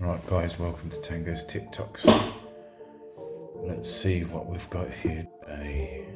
Right guys, welcome to Tango's TikToks. Let's see what we've got here today.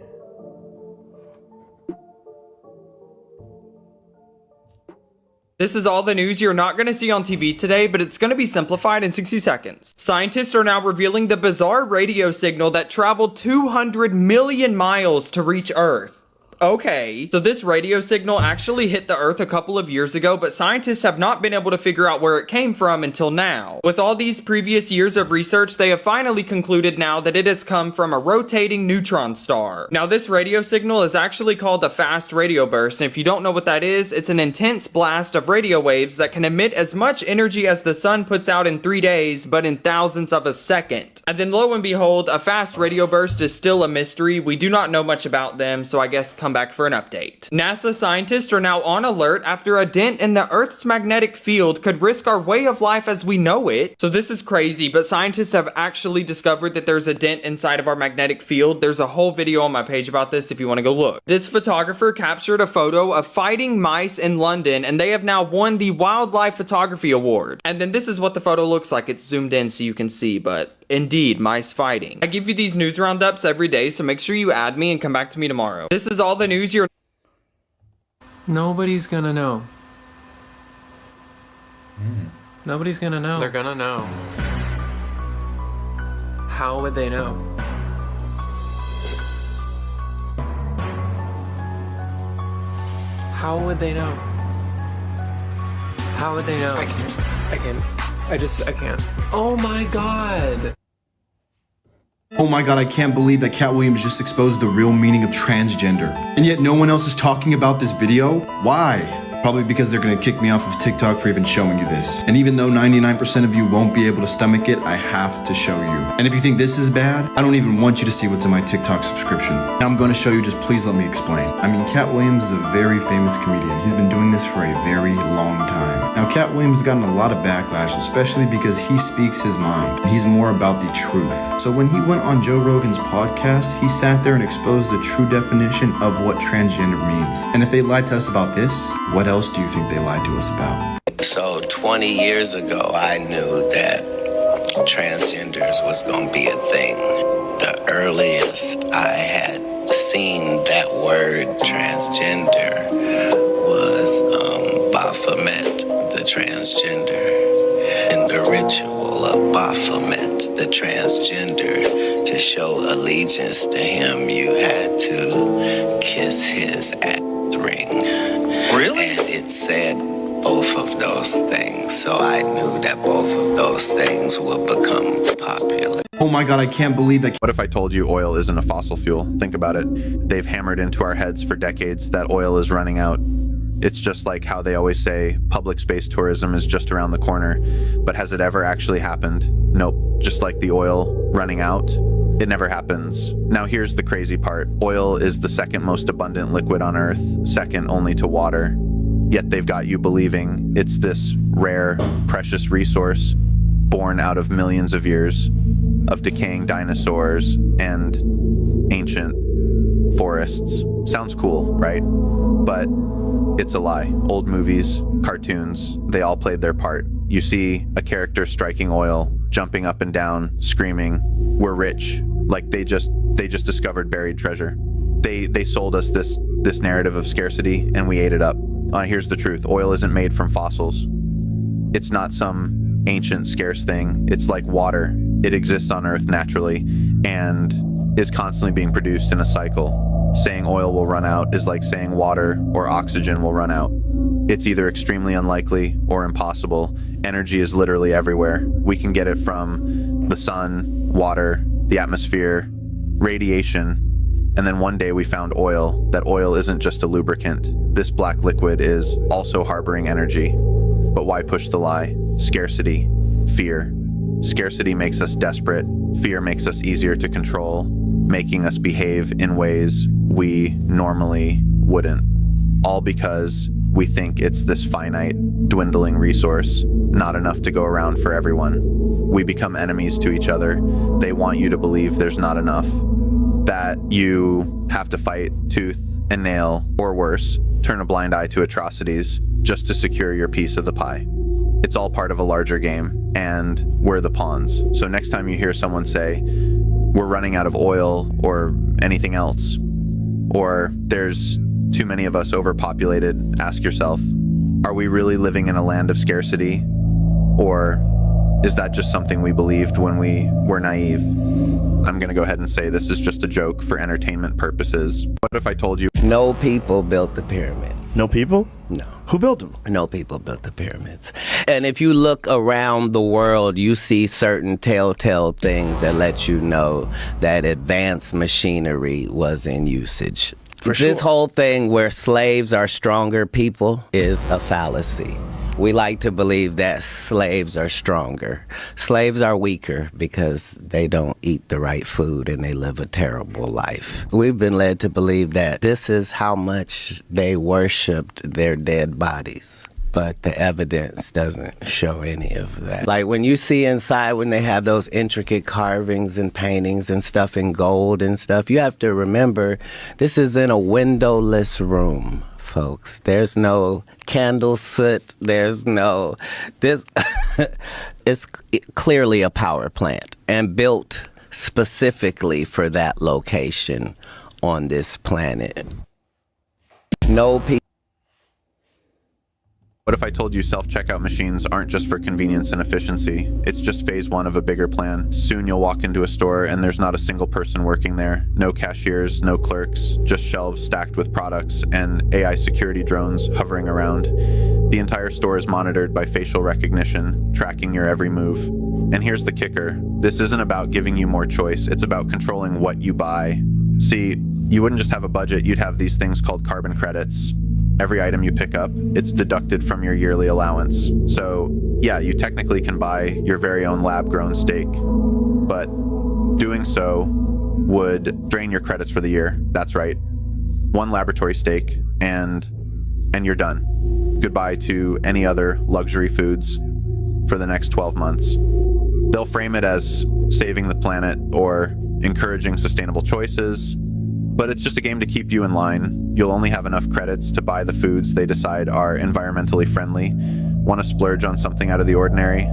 This is all the news you're not going to see on TV today, but it's going to be simplified in 60 seconds. Scientists are now revealing the bizarre radio signal that traveled 200 million miles to reach Earth. Okay, so this radio signal actually hit the Earth a couple of years ago, but scientists have not been able to figure out where it came from until now. With all these previous years of research, they have finally concluded now that it has come from a rotating neutron star. Now, this radio signal is actually called a fast radio burst, and if you don't know what that is, it's an intense blast of radio waves that can emit as much energy as the sun puts out in 3 days, but in thousandths of a second. And then lo and behold, a fast radio burst is still a mystery. We do not know much about them, so I guess come back for an update. NASA scientists are now on alert after a dent in the Earth's magnetic field could risk our way of life as we know it. So this is crazy, but scientists have actually discovered that there's a dent inside of our magnetic field. There's a whole video on my page about this if you want to go look. This photographer captured a photo of fighting mice in London, and they have now won the Wildlife Photography Award. And then this is what the photo looks like. It's zoomed in so you can see, but indeed, mice fighting. I give you these news roundups every day, so make sure you add me and come back to me tomorrow. This is all the news you're... Nobody's gonna know. Nobody's gonna know. They're gonna know. How would they know? How would they know? How would they know? I can't. I can't. Oh my god! Oh my god, I can't believe that Cat Williams just exposed the real meaning of transgender. And yet no one else is talking about this video? Why? Probably because they're gonna kick me off of TikTok for even showing you this. And even though 99% of you won't be able to stomach it, I have to show you. And if you think this is bad, I don't even want you to see what's in my TikTok subscription. Now I'm gonna show you, just please let me explain. I mean, Cat Williams is a very famous comedian. He's been doing this for a very long time. Now, Cat Williams has gotten a lot of backlash, especially because he speaks his mind. He's more about the truth. So when he went on Joe Rogan's podcast, he sat there and exposed the true definition of what transgender means. And if they lied to us about this, what else do you think they lied to us about? So 20 years ago, I knew that transgenders was going to be a thing. The earliest I had seen that word transgender was Baphomet, the transgender. In the ritual of Baphomet, the transgender, to show allegiance to him, you had to kiss his ass ring. Really? And it said both of those things, so I knew that both of those things would become popular. Oh my god, I can't believe that. What if I told you oil isn't a fossil fuel? Think about it. They've hammered into our heads for decades that oil is running out. It's just like how they always say public space tourism is just around the corner. But has it ever actually happened? Nope. Just like the oil running out, it never happens. Now here's the crazy part. Oil is the second most abundant liquid on Earth, second only to water. Yet they've got you believing it's this rare, precious resource born out of millions of years of decaying dinosaurs and ancient forests. Sounds cool, right? But it's a lie. Old movies, cartoons, they all played their part. You see a character striking oil, jumping up and down, screaming, "We're rich," like they just discovered buried treasure. They sold us this narrative of scarcity, and we ate it up. Here's the truth. Oil isn't made from fossils. It's not some ancient scarce thing. It's like water. It exists on Earth naturally and is constantly being produced in a cycle. Saying oil will run out is like saying water or oxygen will run out. It's either extremely unlikely or impossible. Energy is literally everywhere. We can get it from the sun, water, the atmosphere, radiation, and then one day we found oil. That oil isn't just a lubricant. This black liquid is also harboring energy. But why push the lie? Scarcity, fear. Scarcity makes us desperate. Fear makes us easier to control, making us behave in ways we normally wouldn't. All because we think it's this finite, dwindling resource, not enough to go around for everyone. We become enemies to each other. They want you to believe there's not enough, that you have to fight tooth and nail, or worse, turn a blind eye to atrocities just to secure your piece of the pie. It's all part of a larger game, and we're the pawns. So next time you hear someone say, we're running out of oil or anything else, or there's too many of us overpopulated, ask yourself, are we really living in a land of scarcity? Or is that just something we believed when we were naive? I'm going to go ahead and say this is just a joke for entertainment purposes. What if I told you No people built the pyramids. No people? No. Who built them? No people built the pyramids. And if you look around the world, you see certain telltale things that let you know that advanced machinery was in usage. For This sure. whole thing where slaves are stronger people is a fallacy. We like to believe that slaves are stronger. Slaves are weaker because they don't eat the right food and they live a terrible life. We've been led to believe that this is how much they worshiped their dead bodies. But the evidence doesn't show any of that. Like when you see inside, when they have those intricate carvings and paintings and stuff in gold and stuff, you have to remember this is in a windowless room, folks. There's no candle soot. There's no, it's clearly a power plant and built specifically for that location on this planet. No people. What if I told you self-checkout machines aren't just for convenience and efficiency? It's just phase one of a bigger plan. Soon you'll walk into a store and there's not a single person working there. No cashiers, no clerks, just shelves stacked with products and AI security drones hovering around. The entire store is monitored by facial recognition, tracking your every move. And here's the kicker. This isn't about giving you more choice. It's about controlling what you buy. See, you wouldn't just have a budget, you'd have these things called carbon credits. Every item you pick up, it's deducted from your yearly allowance. So yeah, you technically can buy your very own lab-grown steak, but doing so would drain your credits for the year. That's right. One laboratory steak and you're done. Goodbye to any other luxury foods for the next 12 months. They'll frame it as saving the planet or encouraging sustainable choices, but it's just a game to keep you in line. You'll only have enough credits to buy the foods they decide are environmentally friendly. Want to splurge on something out of the ordinary?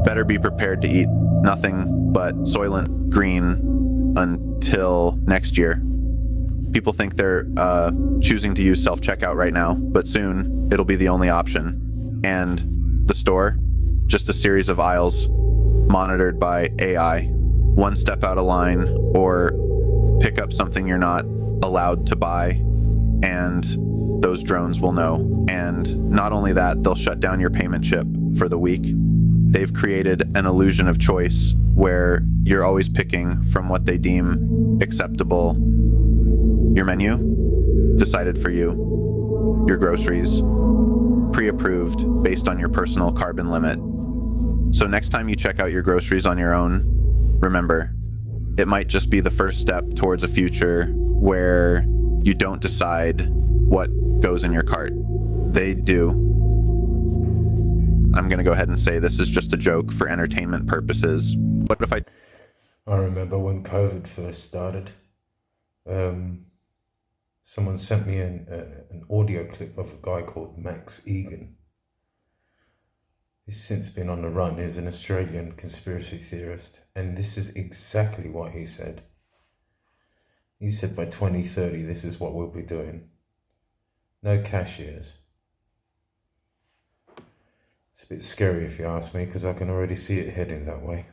Better be prepared to eat nothing but Soylent Green until next year. People think they're choosing to use self-checkout right now, but soon it'll be the only option. And the store, just a series of aisles monitored by AI. One step out of line or pick up something you're not allowed to buy, and those drones will know. And not only that, they'll shut down your payment chip for the week. They've created an illusion of choice where you're always picking from what they deem acceptable. Your menu, decided for you. Your groceries, pre-approved based on your personal carbon limit. So next time you check out your groceries on your own, remember, it might just be the first step towards a future where you don't decide what goes in your cart. They do. I'm going to go ahead and say this is just a joke for entertainment purposes. What if I remember when COVID first started, someone sent me an audio clip of a guy called Max Egan. He's since been on the run. He's an Australian conspiracy theorist. And this is exactly what he said. He said by 2030, this is what we'll be doing. No cashiers. It's a bit scary if you ask me, because I can already see it heading that way.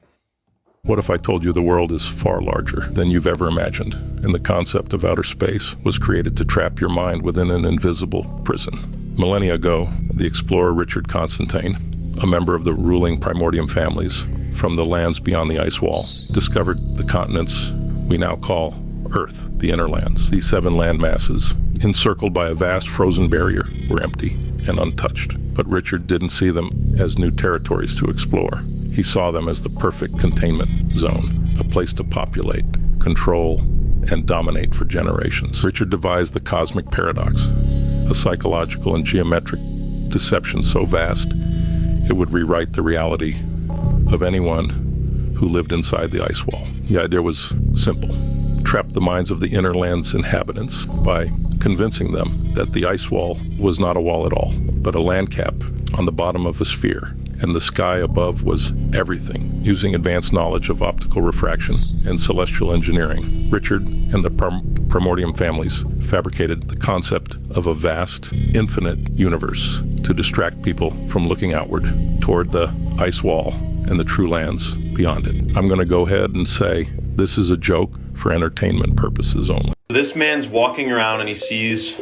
What if I told you the world is far larger than you've ever imagined, and the concept of outer space was created to trap your mind within an invisible prison? Millennia ago, the explorer Richard Constantine, a member of the ruling Primordium families from the lands beyond the ice wall, discovered the continents we now call Earth, the inner lands. These 7 land masses, encircled by a vast frozen barrier, were empty and untouched. But Richard didn't see them as new territories to explore. He saw them as the perfect containment zone, a place to populate, control, and dominate for generations. Richard devised the cosmic paradox, a psychological and geometric deception so vast it would rewrite the reality of anyone who lived inside the ice wall. The idea was simple. Trap the minds of the inner land's inhabitants by convincing them that the ice wall was not a wall at all, but a land cap on the bottom of a sphere, and the sky above was everything, using advanced knowledge of optical refraction and celestial engineering. Richard and the Primordium families fabricated the concept of a vast, infinite universe to distract people from looking outward toward the ice wall and the true lands beyond it. I'm going to go ahead and say this is a joke for entertainment purposes only. This man's walking around and he sees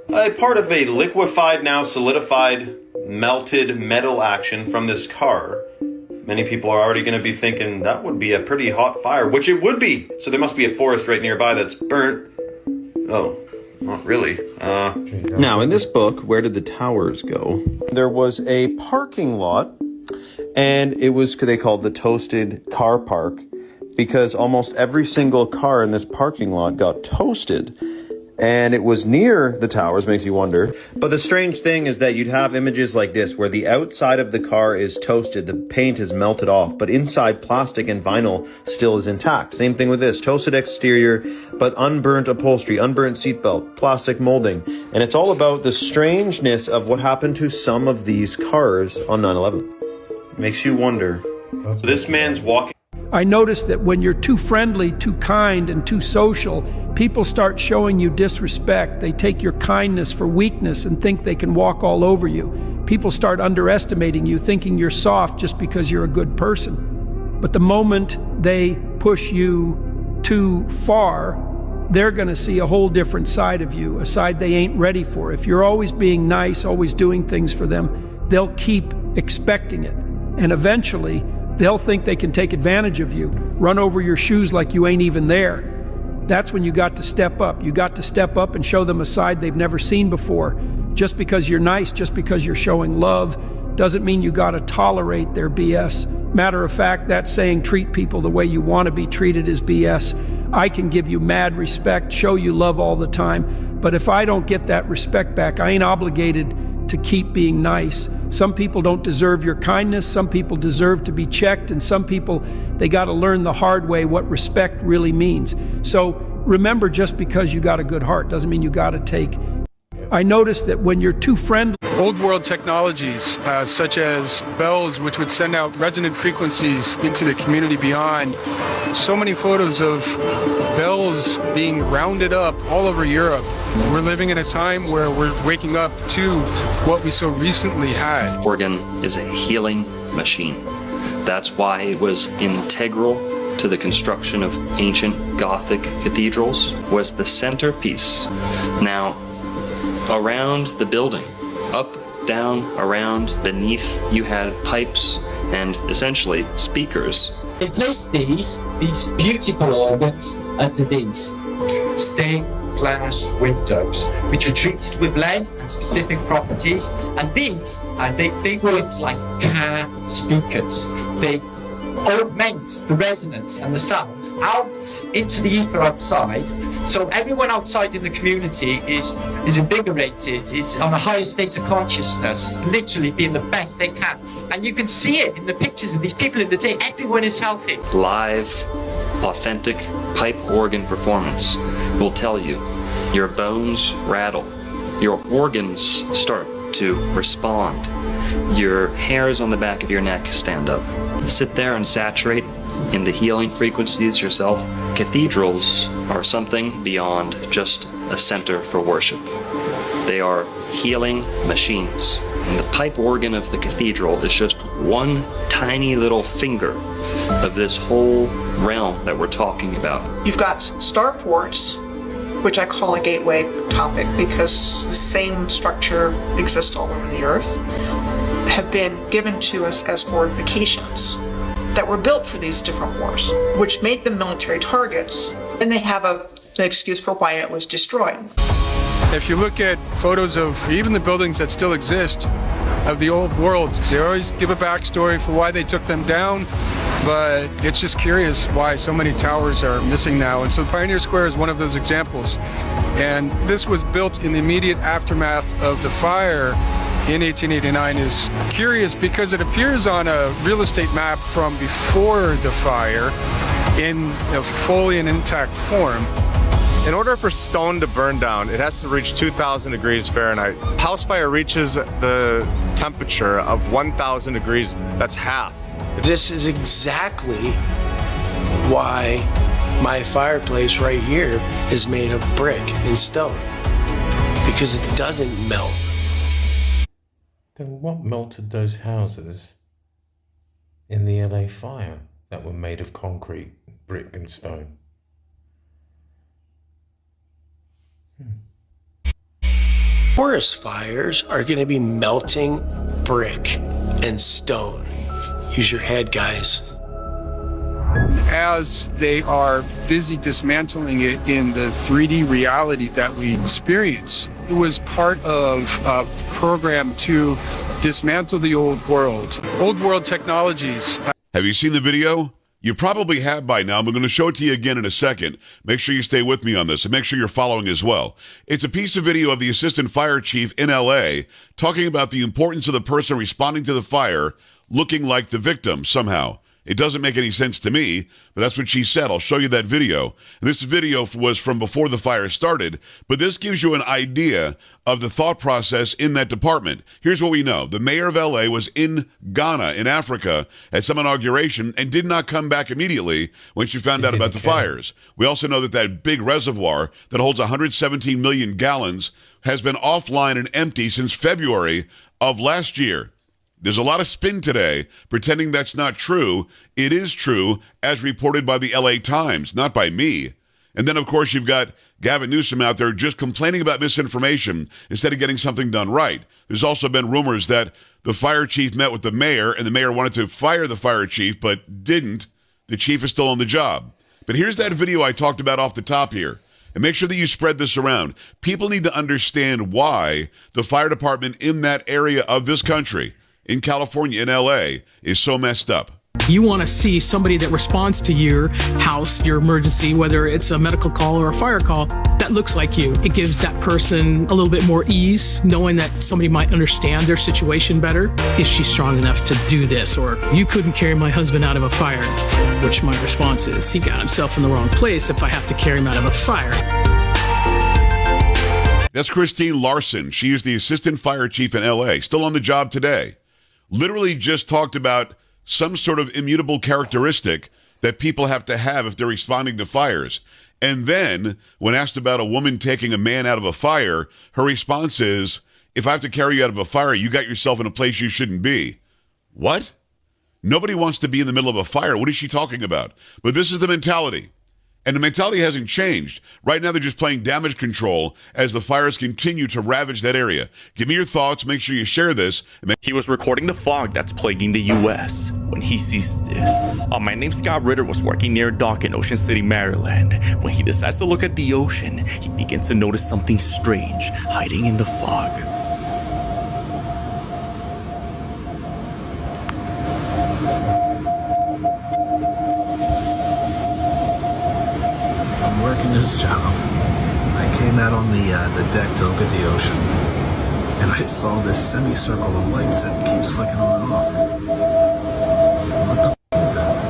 a part of a liquefied, now solidified, melted metal action from this car. Many people are already going to be thinking that would be a pretty hot fire, which it would be. So there must be a forest right nearby that's burnt. Oh, not really. Now, in this book, Where Did the Towers Go? There was a parking lot, and it was, they called the Toasted Car Park, because almost every single car in this parking lot got toasted. And it was near the towers, makes you wonder. But the strange thing is that you'd have images like this, where the outside of the car is toasted, the paint is melted off, but inside plastic and vinyl still is intact. Same thing with this, toasted exterior, but unburnt upholstery, unburnt seatbelt, plastic molding. And it's all about the strangeness of what happened to some of these cars on 9/11. Makes you wonder. So this man's walking. I noticed that when you're too friendly, too kind, and too social, people start showing you disrespect. They take your kindness for weakness and think they can walk all over you. People start underestimating you, thinking you're soft just because you're a good person. But the moment they push you too far, they're going to see a whole different side of you, a side they ain't ready for. If you're always being nice, always doing things for them, they'll keep expecting it. And eventually, they'll think they can take advantage of you, run over your shoes like you ain't even there. That's when you got to step up. You got to step up and show them a side they've never seen before. Just because you're nice, just because you're showing love, doesn't mean you got to tolerate their BS. Matter of fact, that saying, treat people the way you want to be treated, is BS. I can give you mad respect, show you love all the time, but if I don't get that respect back, I ain't obligated to keep being nice. Some people don't deserve your kindness, some people deserve to be checked, and some people, they got to learn the hard way what respect really means. So remember, just because you got a good heart doesn't mean you got to take. I noticed that when you're too friendly. Old world technologies, such as bells, which would send out resonant frequencies into the community beyond. So many photos of bells being rounded up all over Europe. We're living in a time where we're waking up to what we so recently had. Organ is a healing machine. That's why it was integral to the construction of ancient Gothic cathedrals, was the centerpiece. Now, around the building, up, down, around, beneath, you had pipes and essentially speakers. They placed these beautiful organs under these stained glass windows, which were treated with lead and specific properties. And these, they work like car speakers. They augment the resonance and the sound out into the ether outside, so everyone outside in the community is invigorated, is on a higher state of consciousness, literally being the best they can. And you can see it in the pictures of these people in the day. Everyone is healthy. Live, authentic pipe organ performance will tell you your bones rattle, your organs start to respond, your hairs on the back of your neck stand up. Sit there and saturate in the healing frequencies yourself. Cathedrals are something beyond just a center for worship. They are healing machines. And the pipe organ of the cathedral is just one tiny little finger of this whole realm that we're talking about. You've got star forts, which I call a gateway topic because the same structure exists all over the earth, have been given to us as fortifications that were built for these different wars, which made them military targets, and they have an excuse for why it was destroyed. If you look at photos of even the buildings that still exist of the old world, they always give a backstory for why they took them down, but it's just curious why so many towers are missing now. And so Pioneer Square is one of those examples. And this was built in the immediate aftermath of the fire in 1889. Is curious because it appears on a real estate map from before the fire in a fully and intact form. In order for stone to burn down, it has to reach 2,000 degrees Fahrenheit. House fire reaches the temperature of 1,000 degrees. That's half. This is exactly why my fireplace right here is made of brick and stone, because it doesn't melt. Then what melted those houses in the LA fire that were made of concrete, brick and stone? Forest fires are going to be melting brick and stone. Use your head, guys. As they are busy dismantling it in the 3D reality that we experience, it was part of a program to dismantle the old world. Old world technologies. Have you seen the video? You probably have by now, but I'm going to show it to you again in a second. Make sure you stay with me on this and make sure you're following as well. It's a piece of video of the assistant fire chief in LA talking about the importance of the person responding to the fire looking like the victim somehow. It doesn't make any sense to me, but that's what she said. I'll show you that video. This video was from before the fire started, but this gives you an idea of the thought process in that department. Here's what we know. The mayor of LA was in Ghana, in Africa, at some inauguration and did not come back immediately when she found out about the fires. We also know that that big reservoir that holds 117 million gallons has been offline and empty since February of last year. There's a lot of spin today pretending that's not true. It is true, as reported by the LA Times, not by me. And then, of course, you've got Gavin Newsom out there just complaining about misinformation instead of getting something done right. There's also been rumors that the fire chief met with the mayor, and the mayor wanted to fire the fire chief, but didn't. The chief is still on the job. But here's that video I talked about off the top here. And make sure that you spread this around. People need to understand why the fire department in that area of this country, in California, in LA, is so messed up. You want to see somebody that responds to your house, your emergency, whether it's a medical call or a fire call, that looks like you. It gives that person a little bit more ease, knowing that somebody might understand their situation better. Is she strong enough to do this? Or, you couldn't carry my husband out of a fire, which my response is, he got himself in the wrong place if I have to carry him out of a fire. That's Christine Larson. She is the assistant fire chief in LA, still on the job today. Literally just talked about some sort of immutable characteristic that people have to have if they're responding to fires. And then, when asked about a woman taking a man out of a fire, her response is, if I have to carry you out of a fire, you got yourself in a place you shouldn't be. What? Nobody wants to be in the middle of a fire. What is she talking about? But this is the mentality. And the mentality hasn't changed. Right now, they're just playing damage control as the fires continue to ravage that area. Give me your thoughts. Make sure you share this. He was recording the fog that's plaguing the U.S. when he sees this. A man named Scott Ritter was working near a dock in Ocean City, Maryland. When he decides to look at the ocean, he begins to notice something strange hiding in the fog. Working his job. I came out on the deck to look at the ocean, and I saw this semicircle of lights that keeps flicking on and off. What the f is that?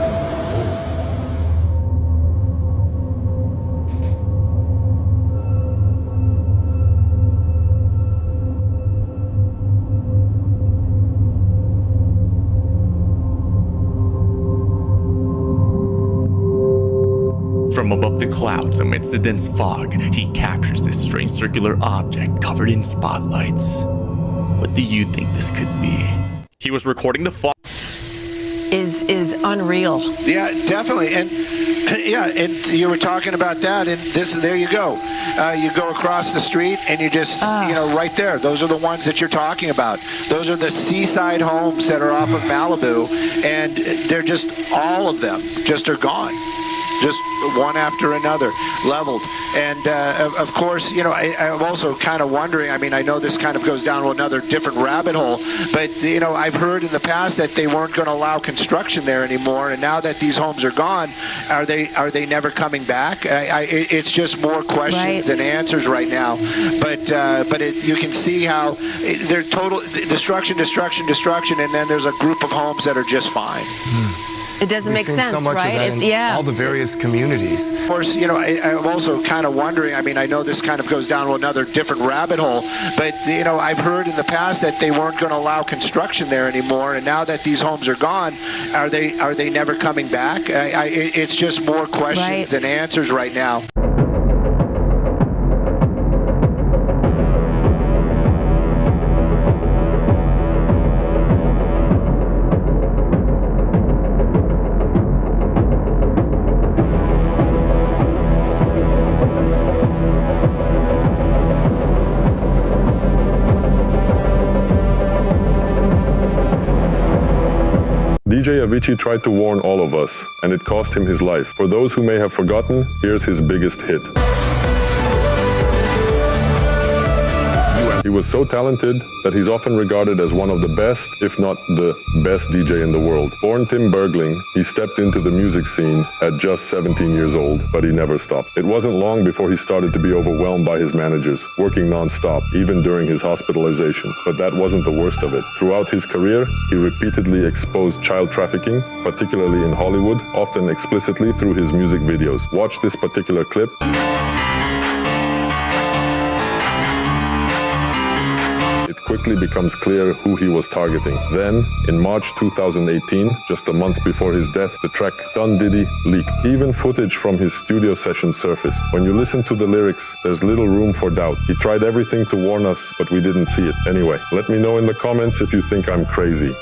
From above the clouds amidst the dense fog, he captures this strange circular object covered in spotlights. What do you think this could be? He was recording the fog. Is unreal. Yeah, definitely. And yeah, and you were talking about that, and there you go. You go across the street and you just, right there. Those are the ones that you're talking about. Those are the seaside homes that are off of Malibu, and they're just, all of them just are gone. Just one after another, leveled. And of course, I'm also kind of wondering, I know this kind of goes down to another different rabbit hole, but, I've heard in the past that they weren't going to allow construction there anymore, and now that these homes are gone, are they never coming back? It's just more questions than answers right now. But you can see how they're total destruction, and then there's a group of homes that are just fine. It doesn't make sense, so much right? Of that in all the various communities. Of course, I'm also kind of wondering, I know this kind of goes down to another different rabbit hole, but, I've heard in the past that they weren't going to allow construction there anymore, and now that these homes are gone, are they never coming back? It's just more questions than answers right now. DJ Avicii tried to warn all of us, and it cost him his life. For those who may have forgotten, here's his biggest hit. He was so talented that he's often regarded as one of the best, if not the best DJ in the world. Born Tim Bergling, he stepped into the music scene at just 17 years old, but he never stopped. It wasn't long before he started to be overwhelmed by his managers, working non-stop, even during his hospitalization. But that wasn't the worst of it. Throughout his career, he repeatedly exposed child trafficking, particularly in Hollywood, often explicitly through his music videos. Watch this particular clip. Quickly becomes clear who he was targeting. Then, in March 2018, just a month before his death, the track Dun Diddy leaked. Even footage from his studio session surfaced. When you listen to the lyrics, there's little room for doubt. He tried everything to warn us, but we didn't see it. Anyway, let me know in the comments if you think I'm crazy.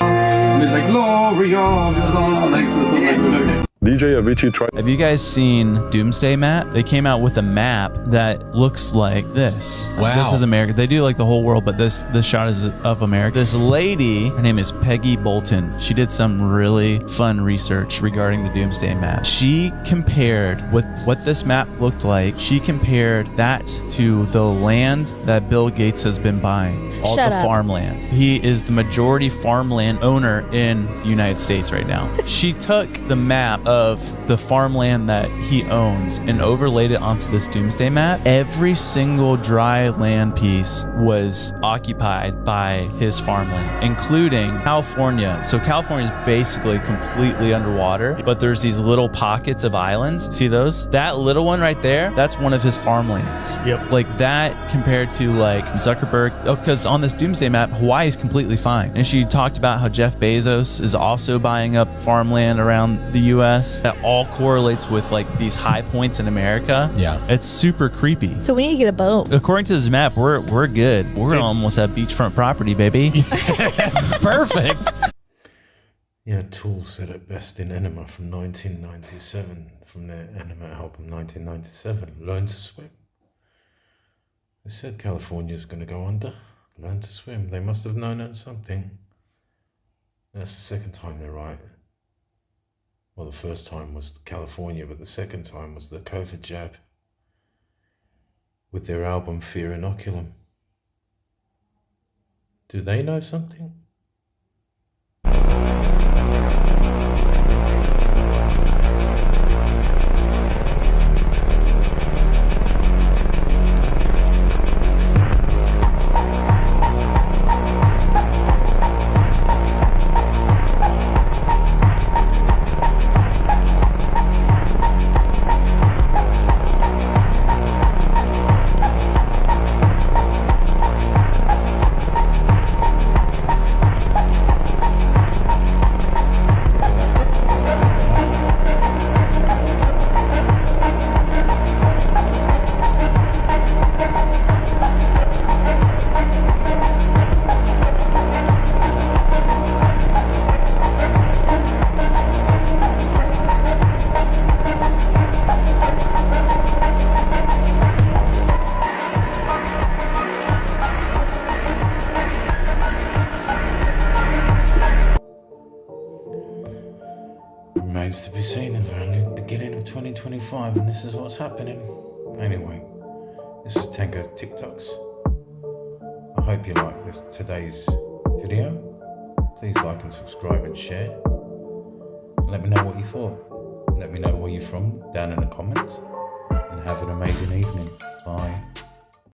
DJ Avicii tried. Have you guys seen Doomsday Map? They came out with a map that looks like this. Wow. This is America. They do like the whole world, but this shot is of America. This lady, her name is Peggy Bolton. She did some really fun research regarding the Doomsday Map. She compared with what this map looked like. She compared that to the land that Bill Gates has been buying. All Shut the up. farmland. He is the majority farmland owner in the United States right now. She took the map of the farmland that he owns and overlaid it onto this Doomsday Map. Every single dry land piece was occupied by his farmland, including California. So California is basically completely underwater, but there's these little pockets of islands. See those? That little one right there, that's one of his farmlands. Yep. Like that compared to like Zuckerberg. Oh, because on this Doomsday Map, Hawaii is completely fine. And she talked about how Jeff Bezos is also buying up farmland around the U.S. That all correlates with like these high points in America. Yeah. It's super creepy. So we need to get a boat. According to this map, we're good. We're gonna almost have beachfront property, baby. It's perfect. Yeah, Tool said it best in Enema from 1997, from their Enema album 1997, Learn to Swim. They said California's going to go under. Learn to swim. They must have known that something. That's the second time they're right. Well, the first time was California, but the second time was the COVID jab with their album Fear Inoculum. Do they know something? Remains to be seen in the beginning of 2025, and this is what's happening. Anyway, this was Tango's TikToks. I hope you liked today's video. Please like and subscribe and share. Let me know what you thought. Let me know where you're from down in the comments. And have an amazing evening. Bye.